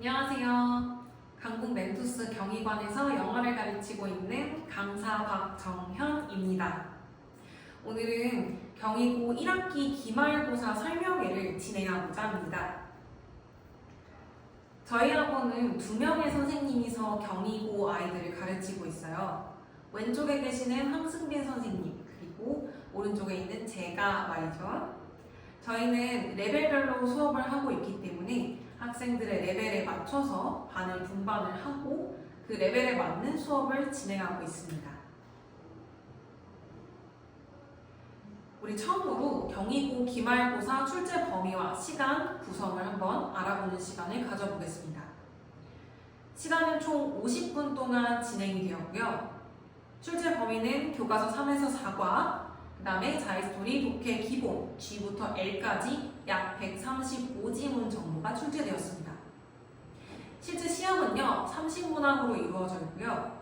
안녕하세요. 강북 멘토스 경희관에서 영어를 가르치고 있는 강사 박정현입니다. 오늘은 경희고 1학기 기말고사 설명회를 진행하고자 합니다. 저희 학원은 2명의 선생님이서 경희고 아이들을 가르치고 있어요. 왼쪽에 계시는 황승빈 선생님, 그리고 오른쪽에 있는 제가 말이죠. 저희는 레벨별로 수업을 하고 있기 때문에 학생들의 레벨에 맞춰서 반을 분반을 하고 그 레벨에 맞는 수업을 진행하고 있습니다. 우리 처음으로 경희고 기말고사 출제 범위와 시간 구성을 한번 알아보는 시간을 가져보겠습니다. 시간은 총 50분 동안 진행이 되었고요. 출제 범위는 교과서 3에서 4과, 그 다음에 자이스토리, 독해 기본, G부터 L까지 약 135지문 정도가 출제되었습니다. 실제 시험은요, 30문항으로 이루어져 있고요.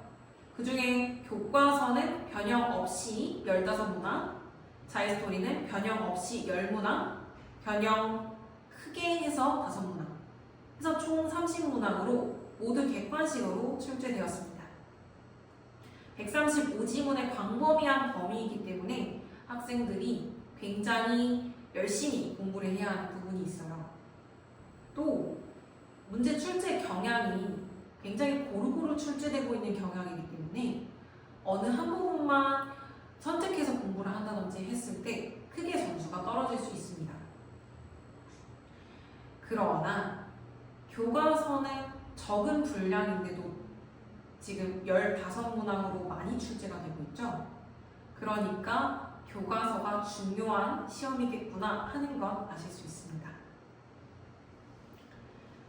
그 중에 교과서는 변형 없이 15문항, 자이스토리는 변형 없이 10문항, 변형 크게 해서 5문항, 해서 총 30문항으로 모두 객관식으로 출제되었습니다. 135지문의 광범위한 범위이기 때문에 학생들이 굉장히 열심히 공부를 해야 하는 부분이 있어요. 또 문제 출제 경향이 굉장히 고루고루 출제되고 있는 경향이기 때문에 어느 한 부분만 선택해서 공부를 한다든지 했을 때 크게 점수가 떨어질 수 있습니다. 그러나 교과서는 적은 분량인데도 지금 15문항으로 많이 출제가 되고 있죠. 그러니까 교과서가 중요한 시험이겠구나 하는 건 아실 수 있습니다.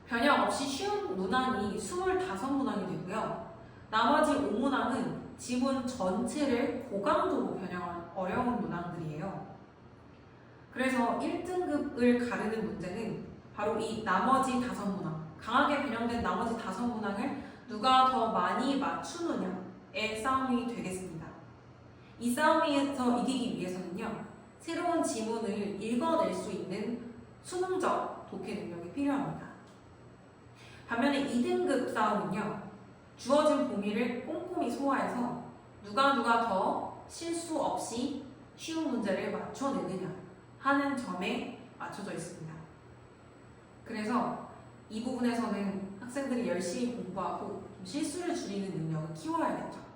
변형 없이 쉬운 문항이 25문항이 되고요. 나머지 5문항은 지문 전체를 고강도로 변형한 어려운 문항들이에요. 그래서 1등급을 가르는 문제는 바로 이 나머지 5문항, 강하게 변형된 나머지 5문항을 누가 더 많이 맞추느냐의 싸움이 되겠습니다. 이 싸움에서 이기기 위해서는요, 새로운 지문을 읽어낼 수 있는 수능적 독해 능력이 필요합니다. 반면에 2등급 싸움은요, 주어진 범위를 꼼꼼히 소화해서 누가 더 실수 없이 쉬운 문제를 맞춰내느냐 하는 점에 맞춰져 있습니다. 그래서 이 부분에서는 학생들이 열심히 공부하고 실수를 줄이는 능력을 키워야겠죠.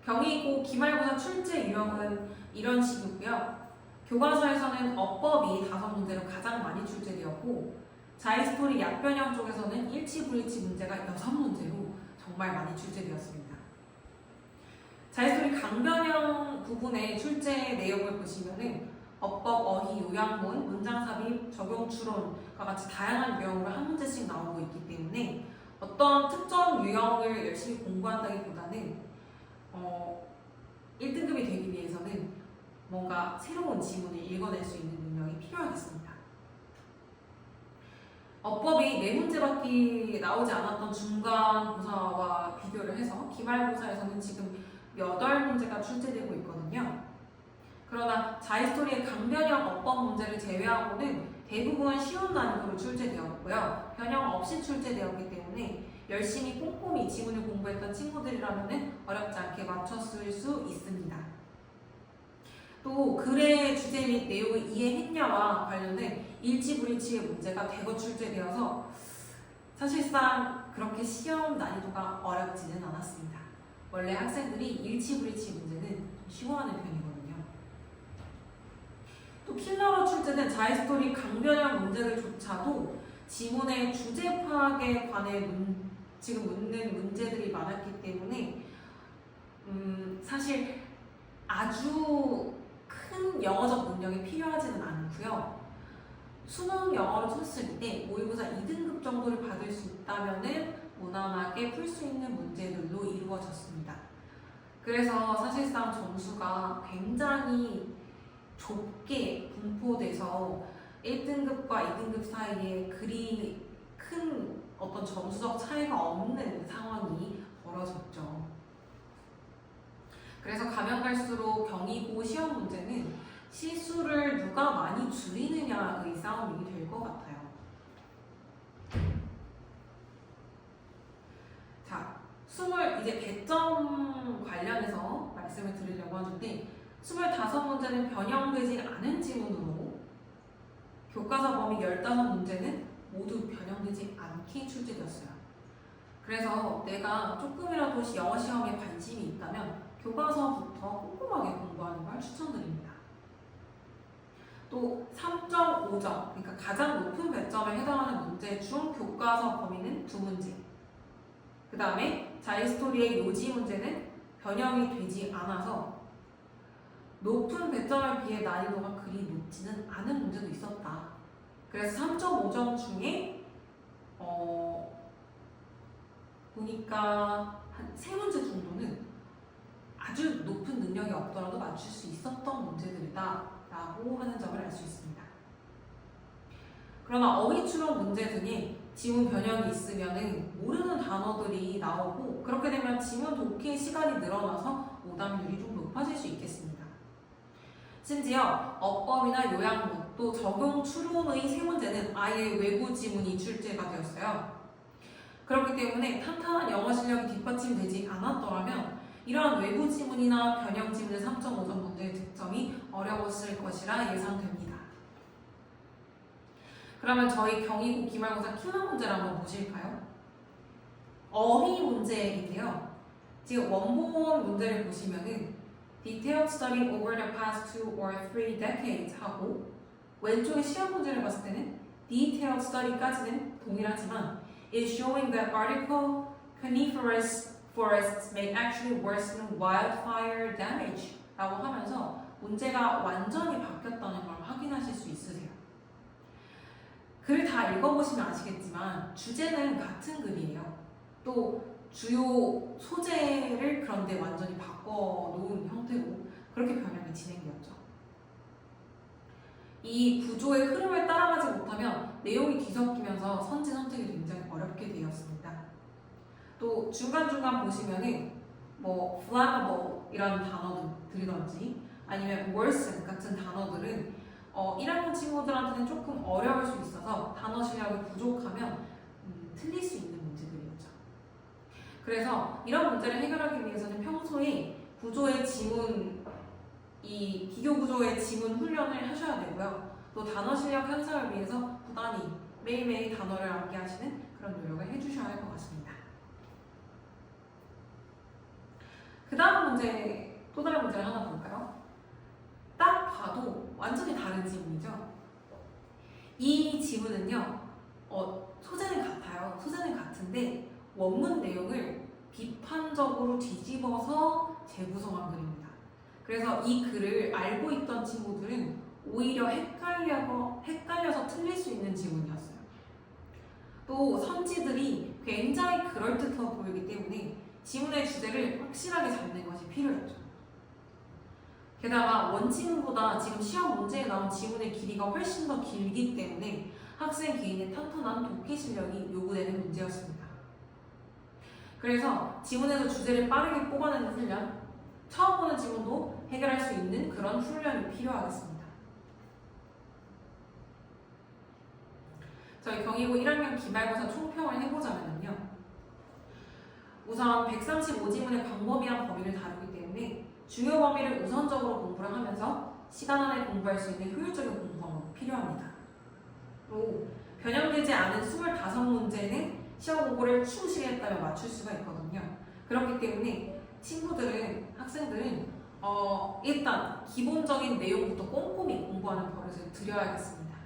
경희고 기말고사 출제 유형은 이런 식이고요. 교과서에서는 어법이 5문제로 가장 많이 출제되었고, 자이스토리 약변형 쪽에서는 일치불일치 문제가 6문제로 정말 많이 출제되었습니다. 자이스토리 강변형 부분의 출제 내용을 보시면은 어법, 어휘, 요약문, 문장 삽입, 적용 추론과 같이 다양한 유형으로 한 문제씩 나오고 있기 때문에 어떤 특정 유형을 열심히 공부한다기보다는 1등급이 되기 위해서는 뭔가 새로운 지문을 읽어낼 수 있는 능력이 필요하겠습니다. 어법이 4문제밖에 나오지 않았던 중간고사와 비교를 해서 기말고사에서는 지금 8문제가 출제되고 있거든요. 그러나 자이스토리의 강변형 어법 문제를 제외하고는 대부분 쉬운 난이도로 출제되었고요. 변형 없이 출제되었기 때문에 열심히 꼼꼼히 지문을 공부했던 친구들이라면 어렵지 않게 맞췄을 수 있습니다. 또 글의 주제 및 내용을 이해했냐와 관련된 일치불일치의 문제가 대거 출제되어서 사실상 그렇게 시험 난이도가 어렵지는 않았습니다. 원래 학생들이 일치불일치 문제는 좀 쉬워하는 편이거든요. 또 킬러로 출제된 자이스토리 강변형 문제들조차도 지문의 주제 파악에 관해 지금 묻는 문제들이 많았기 때문에 사실 아주 큰 영어적 능력이 필요하지는 않고요. 수능 영어를 쳤을 때 모의고사 2등급 정도를 받을 수 있다면은 무난하게 풀 수 있는 문제들로 이루어졌습니다. 그래서 사실상 점수가 굉장히 좁게 분포돼서 1등급과 2등급 사이에 그리 큰 어떤 점수적 차이가 없는 상황이 벌어졌죠. 그래서 가면 갈수록 경희고 시험 문제는 실수를 누가 많이 줄이느냐의 싸움이 싸움이 될 것 같아요. 자, 이제 배점 관련해서 말씀을 드리려고 하는데 25문제는 변형되지 않은 지문으로 교과서 범위 15문제는 모두 변형되지 않게 출제되었어요. 그래서 내가 조금이라도 영어 시험에 관심이 있다면 교과서부터 꼼꼼하게 공부하는 걸 추천드립니다. 또 3.5점, 그러니까 가장 높은 배점에 해당하는 문제 중 교과서 범위는 2문제. 그 다음에 자이스토리의 요지 문제는 변형이 되지 않아서 높은 배점에 비해 난이도가 그리 높지는 않은 문제도 있었다. 그래서 3.5점 중에 보니까 한 3문제 정도는 아주 높은 능력이 없더라도 맞출 수 있었던 문제들이다 라고 하는 점을 알 수 있습니다. 그러나 어휘 추론 문제 등에 지문 변형이 있으면 모르는 단어들이 나오고 그렇게 되면 지문 독해 시간이 늘어나서 오답률이 좀 높아질 수 있겠습니다. 심지어 어법이나 요약문 또 적용 추론의 3문제는 아예 외부 지문이 출제가 되었어요. 그렇기 때문에 탄탄한 영어 실력이 뒷받침되지 않았더라면 이러한 외부 지문이나 변형 지문의 3.5점 문제의 득점이 어려웠을 것이라 예상됩니다. 그러면 저희 경희고 기말고사 킬러 문제를 한번 보실까요? 어휘 문제인데요. 지금 원본 문제를 보시면은 Detailed study over the past 2 or 3 decades 하고 왼쪽에 시험 문제를 봤을 때는 Detailed study까지는 동일하지만 is showing that article coniferous forests may actually worsen wildfire damage 라고 하면서 문제가 완전히 바뀌었다는 걸 확인하실 수 있으세요. 글을 다 읽어보시면 아시겠지만 주제는 같은 글이에요. 또 주요 소재를 그런데 완전히 바꿔놓은 형태로 그렇게 변형이 진행되었죠. 이 구조의 흐름을 따라가지 못하면 내용이 뒤섞이면서 선지 선택이 굉장히 어렵게 되었습니다. 또 중간중간 보시면은 뭐 flammable 이라는 단어들이든지 아니면 worsen 같은 단어들은 1학년 친구들한테는 조금 어려울 수 있어서 단어 실력이 부족하면 틀릴 수 있는 문제들이었죠. 그래서 이런 문제를 해결하기 위해서는 평소에 구조의 지문, 이 비교 구조의 지문 훈련을 하셔야 되고요. 또 단어 실력 향상을 위해서 부단히 매일매일 단어를 암기하시는 그런 노력을 해주셔야 할 것 같습니다. 그 다음 문제, 또 다른 문제를 하나 볼까요? 딱 봐도 완전히 다른 지문이죠. 이 지문은요, 소재는 같아요. 소재는 같은데 원문 내용을 비판적으로 뒤집어서 재구성한 글입니다. 그래서 이 글을 알고 있던 친구들은 오히려 헷갈려서 틀릴 수 있는 지문이었어요. 또 선지들이 굉장히 그럴듯해 보이기 때문에 지문의 주제를 확실하게 잡는 것이 필요했죠. 게다가 원치문보다 지금 시험 문제에 나온 지문의 길이가 훨씬 더 길기 때문에 학생 개인의 탄탄한 독해 실력이 요구되는 문제였습니다. 그래서 지문에서 주제를 빠르게 뽑아내는 훈련, 처음 보는 지문도 해결할 수 있는 그런 훈련이 필요하겠습니다. 저희 경희고 1학년 기말고사 총평을 해보자면요. 우선 135지문의 광범위한 범위를 다루기 때문에 중요 범위를 우선적으로 공부를 하면서 시간 안에 공부할 수 있는 효율적인 공부 방법이 필요합니다. 또 변형되지 않은 25문제는 시험 공부를 충실히 했다면 맞출 수가 있거든요. 그렇기 때문에 학생들은 일단 기본적인 내용부터 꼼꼼히 공부하는 버릇을 들여야겠습니다.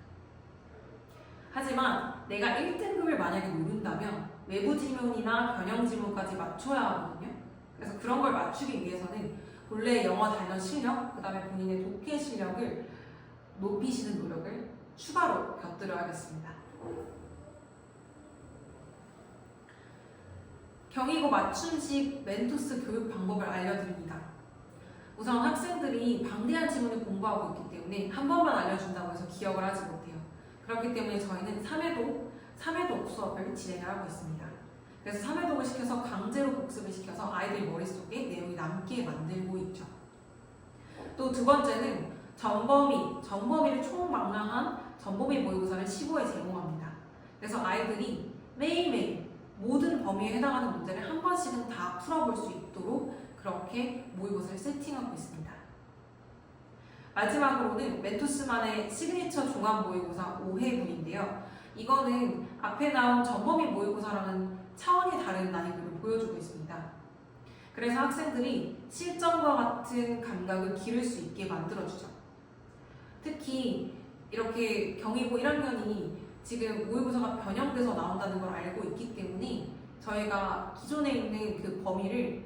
하지만 내가 1등급을 만약에 노린다면 외부 지문이나 변형 지문까지 맞춰야 하거든요. 그래서 그런 걸 맞추기 위해서는 본래 영어 단어 실력, 그 다음에 본인의 독해 실력을 높이시는 노력을 추가로 곁들여야겠습니다. 경희고 맞춤식 멘토스 교육 방법을 알려드립니다. 우선 학생들이 방대한 지문을 공부하고 있기 때문에 한 번만 알려준다고 해서 기억을 하지 못해요. 그렇기 때문에 저희는 3회독 수업을 진행을 하고 있습니다. 그래서 3회독을 시켜서 강제로 복습을 시켜서 아이들 머릿속에 내용이 남게 만들고 있죠. 또 두 번째는 전범위를 총망라한 전범위 모의고사를 15회 제공합니다. 그래서 아이들이 매일매일 모든 범위에 해당하는 문제를 한 번씩은 다 풀어볼 수 있도록 그렇게 모의고사를 세팅하고 있습니다. 마지막으로는 멘토스만의 시그니처 종합 모의고사 5회분인데요. 이거는 앞에 나온 전범위 모의고사랑은 차원이 다른 난이도를 보여주고 있습니다. 그래서 학생들이 실전과 같은 감각을 기를 수 있게 만들어주죠. 특히 이렇게 경희고 1학년이 지금 모의고사가 변형돼서 나온다는 걸 알고 있기 때문에 저희가 기존에 있는 그 범위를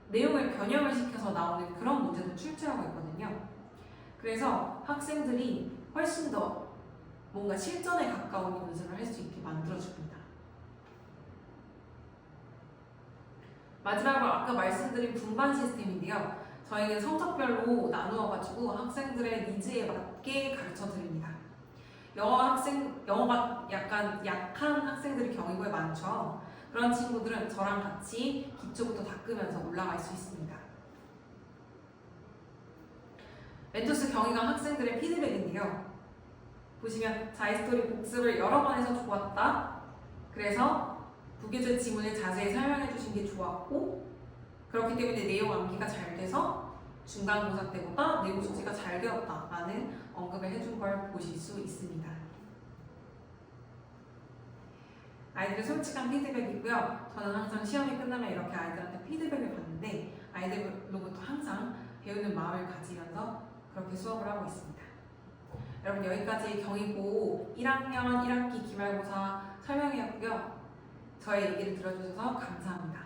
내용을 변형을 시켜서 나오는 그런 문제도 출제하고 있거든요. 그래서 학생들이 훨씬 더 뭔가 실전에 가까운 연습을 할 수 있게 만들어줍니다. 마지막으로 아까 말씀드린 분반 시스템인데요. 저희는 성적별로 나누어가지고 학생들의 니즈에 맞게 가르쳐 드립니다. 영어가 약간 약한 학생들이 경희고에 많죠. 그런 친구들은 저랑 같이 기초부터 닦으면서 올라갈 수 있습니다. 멘토스 경희관 학생들의 피드백인데요. 보시면 자이스토리 복습을 여러 번 해서 좋았다. 그래서 부교재 지문을 자세히 설명해 주신 게 좋았고, 그렇기 때문에 내용 암기가 잘 돼서 중간고사 때보다 내용 숙지가 잘 되었다라는 언급을 해준 걸 보실 수 있습니다. 아이들의 솔직한 피드백이고요. 저는 항상 시험이 끝나면 이렇게 아이들한테 피드백을 받는데 아이들로부터 항상 배우는 마음을 가지면서 그렇게 수업을 하고 있습니다. 여러분 여기까지 경희고 1학년 1학기 기말고사 설명이었고요. 저의 얘기를 들어주셔서 감사합니다.